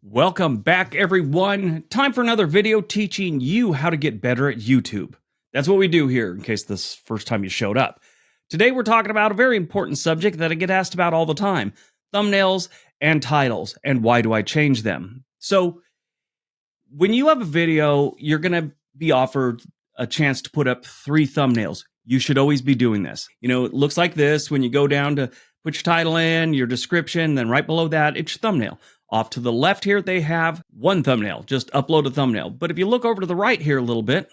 Welcome back, everyone. Time for another video teaching you how to get better at YouTube. That's what we do here, in case this is the first time you showed up. Today, we're talking about a very important subject that I get asked about all the time: thumbnails and titles, and why do I change them? So, when you have a video, you're going to be offered a chance to put up 3 thumbnails. You should always be doing this. You know, it looks like this when you go down to put your title in, your description, then right below that, it's your thumbnail. Off to the left here, they have 1 thumbnail. Just upload a thumbnail. But if you look over to the right here a little bit,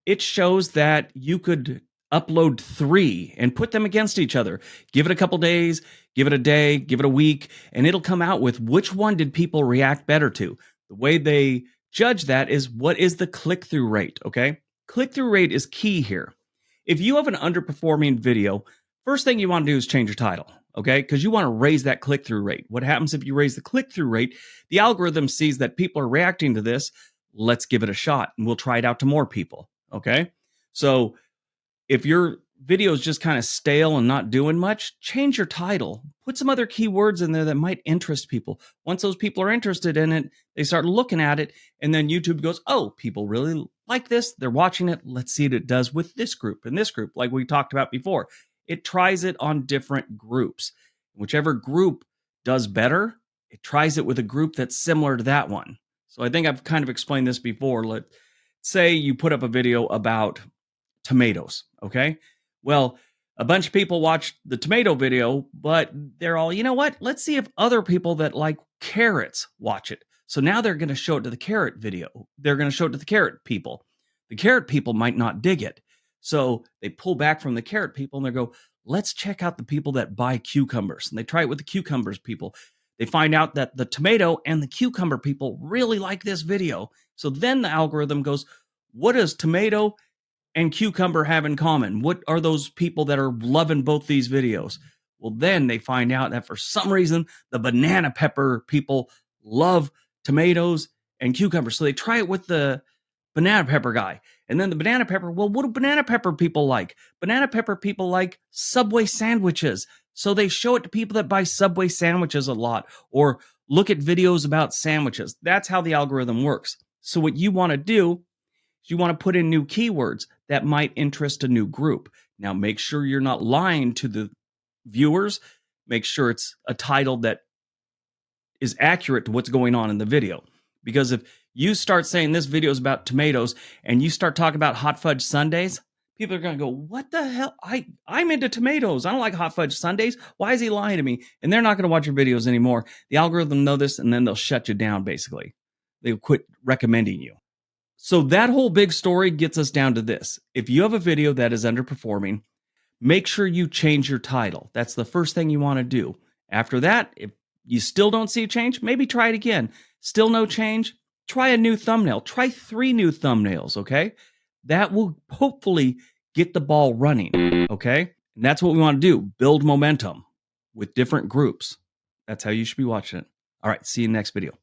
it shows that you could upload 3 and put them against each other. Give it a couple days, give it a day, give it a week, and it'll come out with which one did people react better to. The way they judge that is what is the click-through rate, okay? Click-through rate is key here. If you have an underperforming video, first thing you want to do is change your title, okay? Because you want to raise that click-through rate. What happens if you raise the click-through rate? The algorithm sees that people are reacting to this. Let's give it a shot, and we'll try it out to more people, okay? So if your video is just kind of stale and not doing much, change your title. Put some other keywords in there that might interest people. Once those people are interested in it, they start looking at it, and then YouTube goes, oh, people really like this. They're watching it. Let's see what it does with this group and this group, like we talked about before. It tries it on different groups. Whichever group does better, it tries it with a group that's similar to that one. So I think I've kind of explained this before. Let's say you put up a video about tomatoes, okay? Well, a bunch of people watched the tomato video, but they're all, you know what? Let's see if other people that like carrots watch it. So now they're going to show it to the carrot video. They're going to show it to the carrot people. The carrot people might not dig it. So they pull back from the carrot people and they go, let's check out the people that buy cucumbers. And they try it with the cucumbers people. They find out that the tomato and the cucumber people really like this video. So then the algorithm goes, what does tomato and cucumber have in common? What are those people that are loving both these videos? Well, then they find out that for some reason, the banana pepper people love tomatoes and cucumbers. So they try it with the banana pepper guy. And then the banana pepper, well, what do banana pepper people like? Banana pepper people like Subway sandwiches. So they show it to people that buy Subway sandwiches a lot or look at videos about sandwiches. That's how the algorithm works. So what you want to do is you want to put in new keywords that might interest a new group. Now, make sure you're not lying to the viewers. Make sure it's a title that is accurate to what's going on in the video. Because if you start saying this video is about tomatoes and you start talking about hot fudge sundaes, people are going to go, what the hell? I'm into tomatoes. I don't like hot fudge sundaes. Why is he lying to me? And they're not going to watch your videos anymore. The algorithm know this, and then they'll shut you down, basically. They'll quit recommending you. So that whole big story gets us down to this. If you have a video that is underperforming, make sure you change your title. That's the first thing you want to do. After that, if you still don't see a change, maybe try it again. Still no change? Try a new thumbnail. Try 3 new thumbnails, okay? That will hopefully get the ball running, okay? And that's what we want to do, build momentum with different groups. That's how you should be watching it. All right, see you in the next video.